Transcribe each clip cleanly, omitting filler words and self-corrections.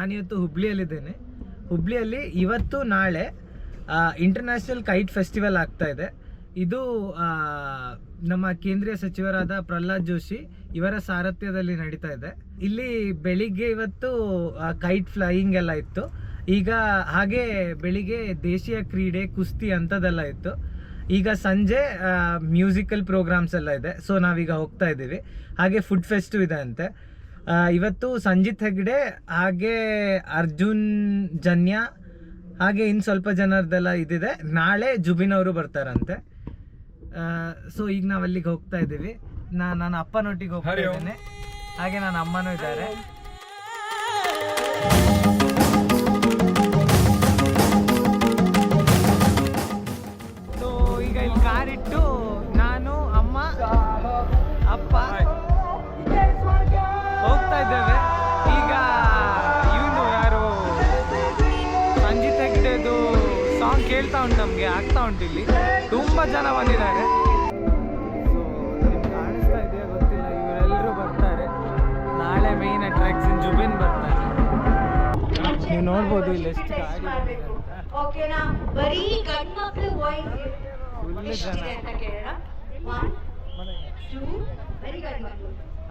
ನಾನಿವತ್ತು ಹುಬ್ಳಿಯಲ್ಲಿದ್ದೇನೆ. ಹುಬ್ಳಿಯಲ್ಲಿ ಇವತ್ತು ನಾಳೆ ಇಂಟರ್ನ್ಯಾಷನಲ್ ಕೈಟ್ ಫೆಸ್ಟಿವಲ್ ಆಗ್ತಾ ಇದೆ. ಇದು ನಮ್ಮ ಕೇಂದ್ರೀಯ ಸಚಿವರಾದ ಪ್ರಹ್ಲಾದ್ ಜೋಶಿ ಇವರ ಸಾರಥ್ಯದಲ್ಲಿ ನಡೀತಾ ಇದೆ. ಇಲ್ಲಿ ಬೆಳಿಗ್ಗೆ ಇವತ್ತು ಕೈಟ್ ಫ್ಲೈಯಿಂಗ್ ಎಲ್ಲ ಇತ್ತು. ಈಗ ಹಾಗೆ ಬೆಳಿಗ್ಗೆ ದೇಶೀಯ ಕ್ರೀಡೆ ಕುಸ್ತಿ ಅಂಥದ್ದೆಲ್ಲ ಇತ್ತು. ಈಗ ಸಂಜೆ ಮ್ಯೂಸಿಕಲ್ ಪ್ರೋಗ್ರಾಮ್ಸ್ ಎಲ್ಲ ಇದೆ. ಸೊ ನಾವೀಗ ಹೋಗ್ತಾ ಇದ್ದೀವಿ. ಹಾಗೆ ಫುಡ್ ಫೆಸ್ಟು ಇದೆ ಅಂತೆ. ಇವತ್ತು ಸಂಜಿತ್ ಹೆಗ್ಡೆ ಹಾಗೆ ಅರ್ಜುನ್ ಜನ್ಯ ಹಾಗೆ ಇನ್ನು ಸ್ವಲ್ಪ ಜನರದೆಲ್ಲ ಇದಿದೆ. ನಾಳೆ ಜುಬಿನ್ ಅವರು ಬರ್ತಾರಂತೆ. ಸೊ ಈಗ ನಾವು ಅಲ್ಲಿಗೆ ಹೋಗ್ತಾ ಇದ್ದೀವಿ. ನನ್ನ ಅಪ್ಪನೊಟ್ಟಿಗೆ ಹೋಗ್ತಾ ಇದ್ದೇನೆ. ಹಾಗೆ ನನ್ನ ಅಮ್ಮನೂ ಇದ್ದಾರೆ. ಸೊ ಈಗ ಇಲ್ಲಿ ಕಾರಿಟ್ಟು ನಾನು ಅಮ್ಮ ಅಪ್ಪ ಹೋಗ್ತಾ ಇದ್ದೇವೆ. ಈಗ ಇವನು ಯಾರು ಸಂಜಿತ್ ಹೆಗ್ಡೆದು ಸಾಂಗ್ ಕೇಳ್ತಾ ಉಂಟು, ನಮಗೆ ಆಗ್ತಾ ಉಂಟು. ಇಲ್ಲಿ ತುಂಬ ಜನ ಬಂದಿದ್ದಾರೆ. ಸೊ ನಿಮ್ಗೆ ಕಾಣಿಸ್ತಾ ಇದೆಯಾ ಗೊತ್ತಿಲ್ಲ, ಇವರೆಲ್ಲರೂ ಬರ್ತಾರೆ. ನಾಳೆ ಮೇಯ್ನ್ ಅಟ್ರಾಕ್ಷನ್ ಜುಬಿನ್ ಬರ್ತಾರೆ. ನೀವು ನೋಡ್ಬೋದು ಇಲ್ಲಿ ಎಷ್ಟು ಗಾಡಿ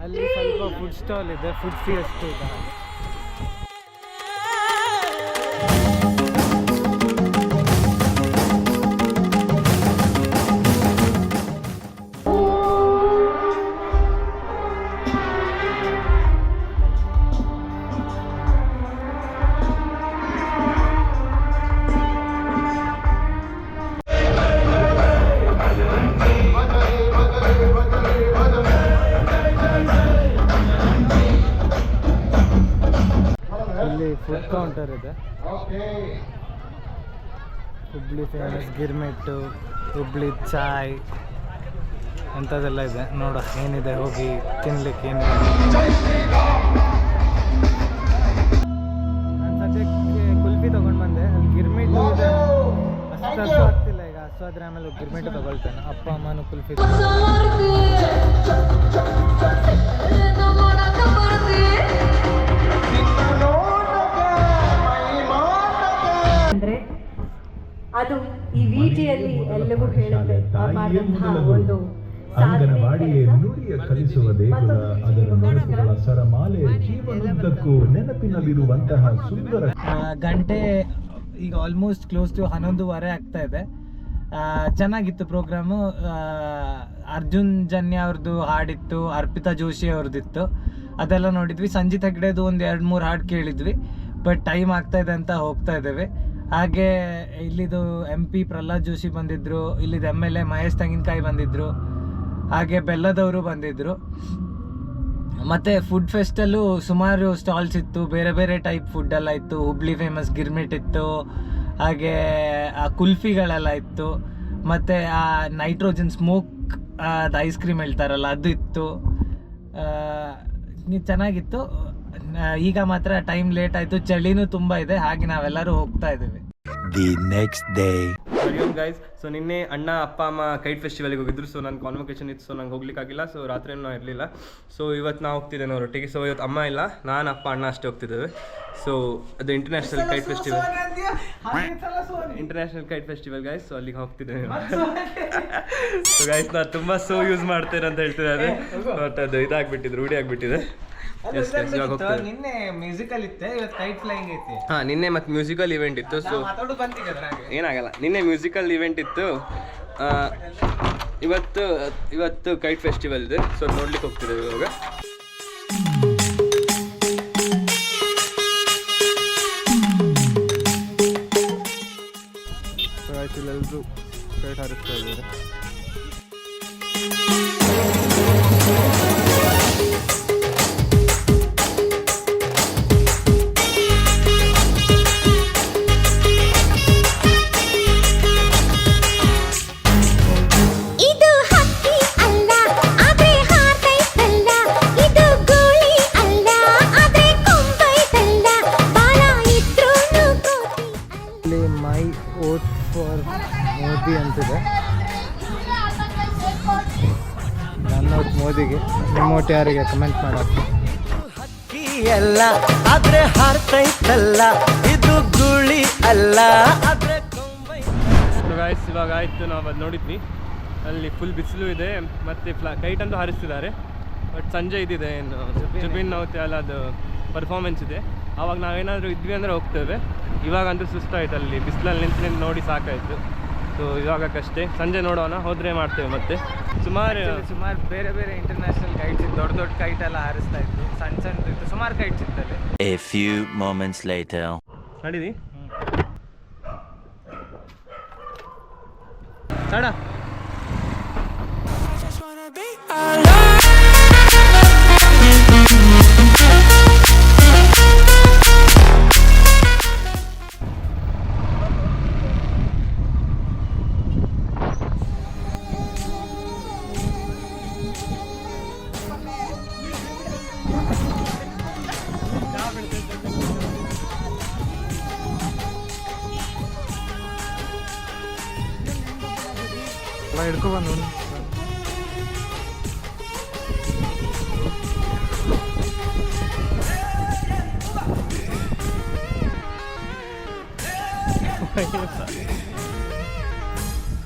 ಅಲ್ಲಿ ಸ್ವಲ್ಪ ಫುಡ್ ಸ್ಟಾಲ್ ಇದೆ, ಫುಡ್ ಫಿಯೆಸ್ಟ್ ಇದೆ. ಫುಡ್ ಕೌಂಟರ್ ಇದೆ. ಹುಬ್ಳಿ ಫೇಮಸ್ ಗಿರ್ಮಿಟ್ಟು, ಹುಬ್ಳಿ ಚಾಯ್ ಅಂಥದ್ದೆಲ್ಲ ಇದೆ. ನೋಡ ಏನಿದೆ, ಹೋಗಿ ತಿನ್ಲಿಕ್ಕೆ ಏನಿದೆ. ನಾನು ಸದ್ಯಕ್ಕೆ ಕುಲ್ಫಿ ತೊಗೊಂಡು ಬಂದೆ. ಅಲ್ಲಿ ಗಿರ್ಮಿಟ್ಟು ಇದೆ, ಅಷ್ಟು ಆಗ್ತಿಲ್ಲ. ಈಗ ಹಸುವಾದ್ರೆ ಆಮೇಲೆ ಗಿರ್ಮಿಟ್ಟು ತೊಗೊಳ್ತೇನೆ. ಅಪ್ಪ ಅಮ್ಮನೂ ಕುಲ್ಫಿ ಅದು ಈ ವಿಟಿಯಲ್ಲಿ ಎಲ್ಲವೂ ಹೇಳುತ್ತೆ. ಒಂದು ಅಂಗನವಾಡಿಯೇ ನುಡಿಯ ಕಲಿಸುವ ದೇಗುಲ, ಅದರ ನೆನಪುಗಳ ಸರಮಾಲೆ, ಜೀವನದುದ್ದಕ್ಕೂ ನೆನಪಿನಲ್ಲಿರುವಂತಹ ಸುಂದರ ಗಂಟೆ. ಈಗ ಆಲ್ಮೋಸ್ಟ್ ಕ್ಲೋಸ್ ಟು 11:15 ಆಗ್ತಾ ಇದೆ. ಚೆನ್ನಾಗಿತ್ತು ಪ್ರೋಗ್ರಾಮು. ಅರ್ಜುನ್ ಜನ್ಯ ಅವ್ರದ್ದು ಹಾಡಿತ್ತು, ಅರ್ಪಿತಾ ಜೋಶಿ ಅವ್ರದ್ದಿತ್ತು, ಅದೆಲ್ಲ ನೋಡಿದ್ವಿ. ಸಂಜಿತ್ ಹೆಗ್ಡೆದು ಒಂದು 2-3 ಹಾಡು ಕೇಳಿದ್ವಿ. ಬಟ್ ಟೈಮ್ ಆಗ್ತಾ ಇದೆ ಅಂತ ಹೋಗ್ತಾ ಇದ್ದೇವೆ. ಹಾಗೆ ಇಲ್ಲಿದು MP ಪ್ರಹ್ಲಾದ್ ಜೋಶಿ ಬಂದಿದ್ದರು, ಇಲ್ಲಿದು MLA ಮಹೇಶ್ ತೆಂಗಿನಕಾಯಿ ಬಂದಿದ್ದರು, ಹಾಗೆ ಬೆಲ್ಲದವರು ಬಂದಿದ್ದರು. ಮತ್ತು ಫುಡ್ ಫೆಸ್ಟಲ್ಲೂ ಸುಮಾರು ಸ್ಟಾಲ್ಸ್ ಇತ್ತು, ಬೇರೆ ಬೇರೆ ಟೈಪ್ ಫುಡ್ ಎಲ್ಲ ಇತ್ತು. ಹುಬ್ಳಿ ಫೇಮಸ್ ಗಿರ್ಮಿಟ್ ಇತ್ತು, ಹಾಗೆ ಕುಲ್ಫಿಗಳೆಲ್ಲ ಇತ್ತು, ಮತ್ತು ಆ ನೈಟ್ರೋಜನ್ ಸ್ಮೋಕ್ ಅದು ಐಸ್ ಕ್ರೀಮ್ ಹೇಳ್ತಾರಲ್ಲ ಅದು ಇತ್ತು. ಚೆನ್ನಾಗಿತ್ತು. ಈಗ ಮಾತ್ರ ಟೈಮ್ ಲೇಟ್ ಆಯಿತು, ಚಳಿನೂ ತುಂಬ ಇದೆ. ಹಾಗೆ ನಾವೆಲ್ಲರೂ ಹೋಗ್ತಾ ಇದ್ದೀವಿ. The next day guys, so ನಿನ್ನೆ ಅಣ್ಣ ಅಪ್ಪ ಅಮ್ಮ ಕೈಟ್ ಫೆಸ್ಟಿವಲ್ಗೆ ಹೋಗಿದ್ರು. ಸೊ ನನ್ನ ಕಾನ್ವೊಕೇಶನ್ ಇತ್ತು, ಸೊ ನಂಗೆ ಹೋಗ್ಲಿಕ್ಕಾಗಿಲ್ಲ. ಸೊ ರಾತ್ರಿನೂ ಇರಲಿಲ್ಲ. ಸೊ ಇವತ್ತು ನಾವು ಹೋಗ್ತಿದ್ದೇನೆ ಅವರೊಟ್ಟಿಗೆ. ಸೊ ಇವತ್ತು ಅಮ್ಮ ಇಲ್ಲ, ನಾನು ಅಪ್ಪ ಅಣ್ಣ ಅಷ್ಟೇ ಹೋಗ್ತಿದ್ದೇವೆ. ಸೊ ಅದು international kite festival guys. So ಅಲ್ಲಿಗೆ ಹೋಗ್ತಿದ್ದೇನೆ. ಸೊ ಗೈಸ್ ನಾನು ತುಂಬ ಯೂಸ್ ಮಾಡ್ತೇನೆ ಅಂತ ಹೇಳ್ತಿದ್ದಾರೆ. ಬಟ್ ಅದು ಇದಾಗ್ಬಿಟ್ಟಿದೆ, ರೂಢಿ ಆಗಿಬಿಟ್ಟಿದೆ. ನಿನ್ನೆ ಮ್ಯೂಸಿಕಲ್ ಇತ್ತೆ, ಇವತ್ತು ಕೈಟ್ ಫ್ಲೈಯಿಂಗ್ ಐತಿ. ನಿನ್ನೆ ಮತ್ತೆ ಮ್ಯೂಸಿಕಲ್ ಇವೆಂಟ್ ಇತ್ತು. ಸೊ ಏನಾಗಲ್ಲ, ನಿನ್ನೆ ಮ್ಯೂಸಿಕಲ್ ಇವೆಂಟ್ ಇತ್ತು. ಇವತ್ತು ಕೈಟ್ ಫೆಸ್ಟಿವಲ್ ಇದೆ. ಸೊ ನೋಡ್ಲಿಕ್ಕೆ ಹೋಗ್ತಿದ್ದೇವೆ ಇವಾಗ. ಎಲ್ಲರೂ ಕೈಟ್ ಹಾರಿಸ್ತಾ ಇದ್ದಾರೆ. ಮೋದಿ ಅಂತಿದೆ. ನನ್ನ ಮೋದಿಗೆ, ನಿಮ್ಮ ಓಟ್ ಯಾರಿಗೆ ಕಮೆಂಟ್ ಮಾಡಿ. ಅಲ್ಲ ಆದ್ರೆ ಹಾರ್ತೈತಲ್ಲ ಇದು ಗುಳಿ ಅಲ್ಲ ಆದ್ರೆ ಕೊಂಬೈ. ಗಾಯ್ಸ್ ಇವಾಗ ಆಯಿತು, ನಾವು ಅದು ನೋಡಿದ್ವಿ. ಅಲ್ಲಿ ಫುಲ್ ಬಿಸಿಲು ಇದೆ ಮತ್ತು ಕೈಟ್ ಅಂತೂ ಹಾರಿಸ್ತಿದ್ದಾರೆ. ಬಟ್ ಸಂಜೆ ಇದಿದೆ ಏನು ಜುಬಿನ್ ನೌತಿಯಾಲ್ ಅದು ಪರ್ಫಾರ್ಮೆನ್ಸ್ ಇದೆ. ಆವಾಗ ನಾವೇನಾದರೂ ಇದ್ವಿ ಅಂದರೆ ಹೋಗ್ತೇವೆ. ಇವಾಗಂತೂ ಸುಸ್ತಾಯ್ತು, ಅಲ್ಲಿ ಬಿಸಿಲಲ್ಲಿ ನಿಂತು ನೋಡಿ ಸಾಕಾಯಿತು. ಸೊ ಇವಾಗಕ್ಕಷ್ಟೇ, ಸಂಜೆ ನೋಡೋಣ, ಹೋದರೆ ಮಾಡ್ತೇವೆ ಮತ್ತೆ. ಸುಮಾರು ಬೇರೆ ಬೇರೆ ಇಂಟರ್ನ್ಯಾಷನಲ್ ಕೈಟ್ಸ್ ಇತ್ತು, ದೊಡ್ಡ ದೊಡ್ಡ ಕೈಟ್ ಎಲ್ಲ ಹಾರಿಸ್ತಾ ಇತ್ತು, ಸಣ್ಣ ಸಣ್ಣ ಇತ್ತು, ಸುಮಾರು kites ಇತ್ತಲ್ಲಿ. A few moments later. ನಡೀರಿ ತಡ. ಹಿಡ್ಕೊಬಂದು ನೋಡಿ.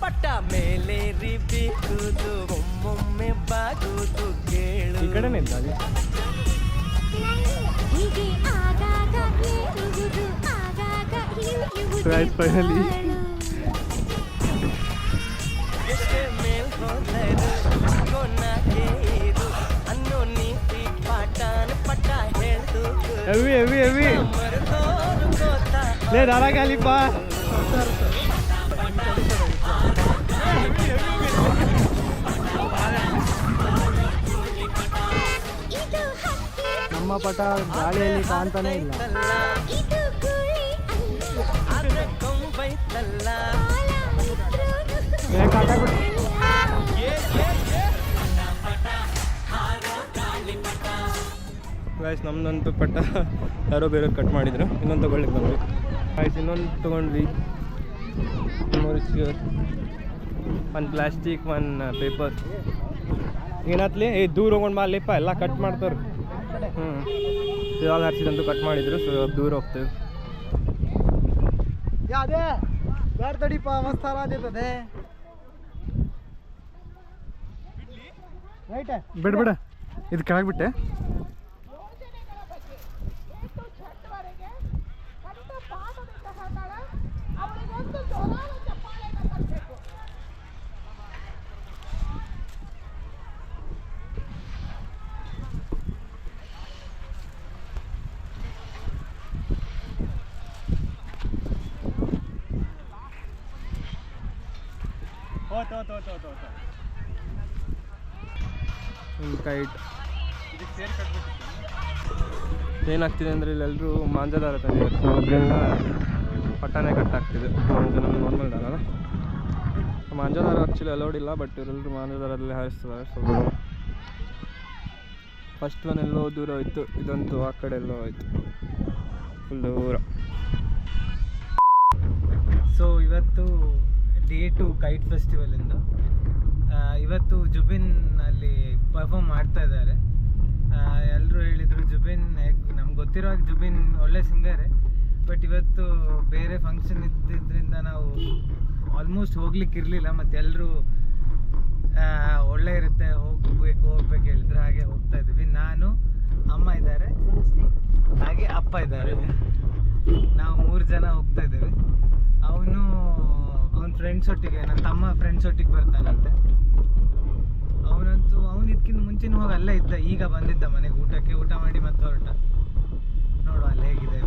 ಪಟ್ಟ ಮೇಲೆ ಬೀಗುದು ಒಮ್ಮೊಮ್ಮೆ ಬಾಗುದು ಕೇಳು. ಈ ಕಡೆನೇ ಇದ್ದ ಅಲ್ಲಿ. ಫೈನಲಿ ಎಷ್ಟೇ ಮೇಲ್ ಹೋದರು ಕೊನಾಗೆ ಇದು ಅನ್ನೋ ನೀತಿ ಪಾಠನ ಪಟ್ಟ ಹೇಳ್ದು ಹೆವಿ ಹೆವಿ ಹೆವಿ ಮರೆತೋರು ಗೊತ್ತಾ ಲೇ ದಾರಾಗಾಲಿಪ್ಪ. ನಮ್ಮ ಪಟ ಗಾಳಿಯಲ್ಲಿ ಕಾಣ್ತಾನೆ ಇಲ್ಲ. ಆದ್ರೆ ಕೊಂಬೈತಲ್ಲ. ಗಾಯ್ಸ್ ನಮ್ದೊಂದು ಪಟ್ಟ ಯಾರೋ ಬೇರೆ ಕಟ್ ಮಾಡಿದ್ರು, ಇನ್ನೊಂದು ತೊಗೊಳ್ಳಿಕ್ಕೆ ಬಂದ್ವಿ. ಗಾಯ್ಸ್ ಇನ್ನೊಂದು ತೊಗೊಂಡ್ವಿ. ಒಂದು ಪ್ಲಾಸ್ಟಿಕ್ ಒಂದು ಪೇಪರ್ ಏನಾತ್ಲಿ ದೂರ ಹೋಗೊಂಡು ಬಾಲಿಪ್ಪ ಎಲ್ಲ ಕಟ್ ಮಾಡ್ತಾರೆ. ಇವಾಗ ಹರಿಸಿದಂತೂ ಕಟ್ ಮಾಡಿದ್ರು. ಸೊ ಇವಾಗ ದೂರ ಹೋಗ್ತೇವೆ. ಯಾವ್ದೇ ಬೇಡ ತಡಿಪ ಮಸ್ತ್ ಆರಾಧಿರ್ತದೆ. ಬಿಡ ಬಿಡ ಇದು ಕೆಳಗೆ ಬಿಟ್ಟೆ. ಕೈಟ್ ಏನಾಗ್ತಿದೆ ಅಂದರೆ ಇಲ್ಲೆಲ್ಲರೂ ಮಾಂಜದಾರ ತಂದಿದ್ದಾರೆ. ಸೊ ಅದರಿಂದ ಪಟ್ಟನೇ ಕಟ್ಟಾಗ್ತಿದೆ. ನಮ್ಗೆ ನಾರ್ಮಲ್ ದಾರ ಅಲ್ಲ, ಮಾಂಜದಾರ ಆ್ಯಕ್ಚುಲಿ ಅಲೌಡ್ ಇಲ್ಲ, ಬಟ್ ಇವರೆಲ್ಲರೂ ಮಾಂಜದಾರಲ್ಲೇ ಹಾರಿಸ್ತಿದ್ದಾರೆ. ಸೊ ಫಸ್ಟ್ ಒನ್ ಎಲ್ಲೋ ದೂರ ಹೋಯ್ತು, ಇದಂತೂ ಆ ಕಡೆ ಎಲ್ಲೋ ಹೋಯ್ತು, ಫುಲ್ ದೂರ. ಸೊ ಇವತ್ತು ಡೇ 2 ಕೈಟ್ ಫೆಸ್ಟಿವಲಿಂದ. ಇವತ್ತು ಜುಬಿನ್ ಅಲ್ಲಿ ಪರ್ಫಾರ್ಮ್ ಮಾಡ್ತಾ ಇದ್ದಾರೆ. ಎಲ್ಲರೂ ಹೇಳಿದರು ಜುಬಿನ್ ನಮ್ಗೆ ಗೊತ್ತಿರೋ ಹಾಗೆ ಜುಬಿನ್ ಒಳ್ಳೆ ಸಿಂಗರೇ, ಬಟ್ ಇವತ್ತು ಬೇರೆ ಫಂಕ್ಷನ್ ಇದ್ದಿದ್ದರಿಂದ ನಾವು ಆಲ್ಮೋಸ್ಟ್ ಹೋಗ್ಲಿಕ್ಕೆ ಇರಲಿಲ್ಲ. ಮತ್ತು ಎಲ್ಲರೂ ಒಳ್ಳೆ ಇರುತ್ತೆ ಹೋಗ್ಬೇಕು ಹೇಳಿದ್ರು, ಹಾಗೆ ಹೋಗ್ತಾ ಇದ್ದೀವಿ. ನಾನು, ಅಮ್ಮ ಇದ್ದಾರೆ, ಹಾಗೆ ಅಪ್ಪ ಇದ್ದಾರೆ. ನಾವು 3 ಜನ ಹೋಗ್ತಾ ಇದ್ದೀವಿ. ಅವನು ಅವನ ಫ್ರೆಂಡ್ಸ್ ಒಟ್ಟಿಗೆ, ನನ್ನ ತಮ್ಮ ಫ್ರೆಂಡ್ಸ್ ಒಟ್ಟಿಗೆ ಬರ್ತಾನಂತೆ. ಅವನು ಇದಕ್ಕಿಂತ ಮುಂಚೆನೂ ಹೋಗಿ ಅಲ್ಲೇ ಇದ್ದ, ಈಗ ಬಂದಿದ್ದ ಮನೆಗೆ ಊಟ ಮಾಡಿ ಮತ್ತೆ ಹೊರಟ. ನೋಡು ಅಲ್ಲಿ ಹೇಗಿದೆ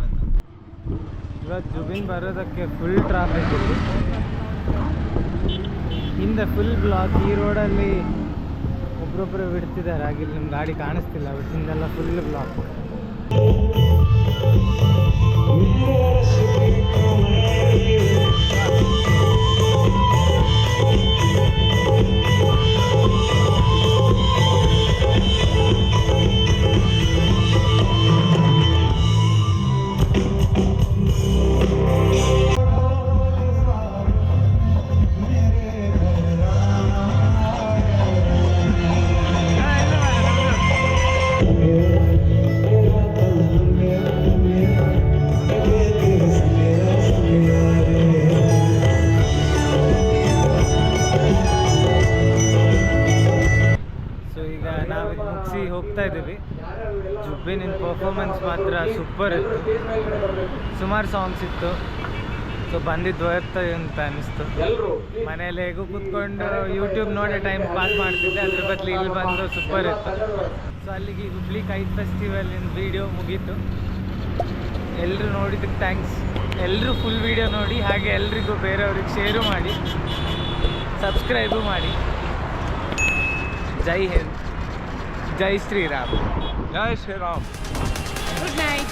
ಇವತ್ತು ಜುಬಿನ್ ಬರೋದಕ್ಕೆ ಫುಲ್ ಟ್ರಾಫಿಕ್ ಇದೆ. ಹಿಂದೆ ಫುಲ್ ಬ್ಲಾಕ್. ಈ ರೋಡಲ್ಲಿ ಒಬ್ರೊಬ್ಬರು ಬಿಡ್ತಿದ್ದಾರೆ, ಹಾಗೆ ನಿಮ್ಮ ಗಾಡಿ ಕಾಣಿಸ್ತಿಲ್ಲ, ಬಟ್ ಹಿಂದೆಲ್ಲ ಫುಲ್ ಬ್ಲಾಕ್. ಜುಬಿನ್ ಪರ್ಫಾರ್ಮೆನ್ಸ್ ಮಾತ್ರ ಸೂಪರ್ ಇತ್ತು. ಸುಮಾರು ಸಾಂಗ್ಸ್ ಇತ್ತು. ಸೊ ಬಂದಿದ್ದು ವರ್ತ್ ಅಂತ ಅನಿಸ್ತು. ಮನೇಲಿ ಹೇಗೂ ಕೂತ್ಕೊಂಡು ಯೂಟ್ಯೂಬ್ ನೋಡಿ ಟೈಮ್ ಪಾಸ್ ಮಾಡ್ತಿದ್ದೆ, ಅದ್ರ ಬದಲು ಇಲ್ಲಿ ಬಂದು ಸೂಪರ್ ಇತ್ತು. ಸೊ ಅಲ್ಲಿಗೆ ಹುಬ್ಳಿ ಕೈಟ್ ಫೆಸ್ಟಿವಲಿನ ವೀಡಿಯೋ ಮುಗೀತು. ಎಲ್ಲರೂ ನೋಡಿದ್ದಕ್ಕೆ ಥ್ಯಾಂಕ್ಸ್. ಎಲ್ಲರೂ ಫುಲ್ ವೀಡಿಯೋ ನೋಡಿ, ಹಾಗೆ ಎಲ್ರಿಗೂ ಬೇರೆಯವ್ರಿಗೆ ಶೇರು ಮಾಡಿ, ಸಬ್ಸ್ಕ್ರೈಬು ಮಾಡಿ. ಜೈ ಹಿಂದ್, ಜೈ ಶ್ರೀರಾಮ್. ಜೈ ಶ್ರೀರಾಮ್. Good night.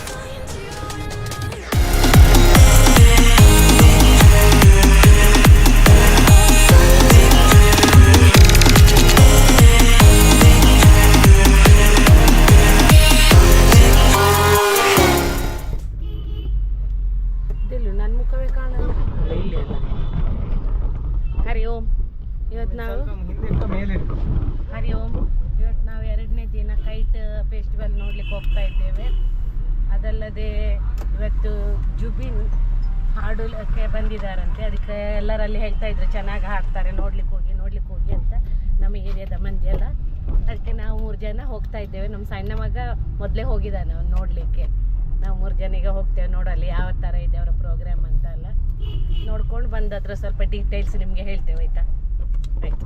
ನನ್ನ ಮುಖವೇ ಕಾಣಲ್ಲ. ಹರಿ ಓಂ. ಇವತ್ತು ನಾವು ಹರಿ ಓಂ. ಇವತ್ತು ನಾವು 2ನೇ ದಿನ ಕೈಟ್ ಫೆಸ್ಟಿವಲ್ ನೋಡ್ಲಿಕ್ಕೆ ಹೋಗ್ತಾ ಇದ್ದೇವೆ. ಅದಲ್ಲದೆ ಇವತ್ತು ಜುಬಿನ್ ಹಾಡಲಿಕ್ಕೆ ಬಂದಿದ್ದಾರಂತೆ. ಅದಕ್ಕೆ ಎಲ್ಲರಲ್ಲಿ ಹೇಳ್ತಾ ಇದ್ರು ಚೆನ್ನಾಗಿ ಹಾಡ್ತಾರೆ, ನೋಡ್ಲಿಕ್ಕೆ ಹೋಗಿ ಅಂತ ನಮ್ಮ ಏರಿಯಾದ ಮಂದಿ ಎಲ್ಲ. ಅದಕ್ಕೆ ನಾವು 3 ಜನ ಹೋಗ್ತಾ ಇದ್ದೇವೆ. ನಮ್ಮ ಸಣ್ಣ ಮಗ ಮೊದಲೇ ಹೋಗಿದ್ದಾನೆ ಅವ್ನು ನೋಡಲಿಕ್ಕೆ. ನಾವು 3 ಜನ ಈಗ ಹೋಗ್ತೇವೆ ನೋಡಲ್ಲಿ ಯಾವ ಥರ ಇದೆ ಅವರ ಪ್ರೋಗ್ರಾಮ್ ಅಂತ ಎಲ್ಲ ನೋಡ್ಕೊಂಡು ಬಂದದ್ರ ಸ್ವಲ್ಪ ಡೀಟೇಲ್ಸ್ ನಿಮಗೆ ಹೇಳ್ತೇವೆ, ಆಯಿತಾ? ಆಯಿತು.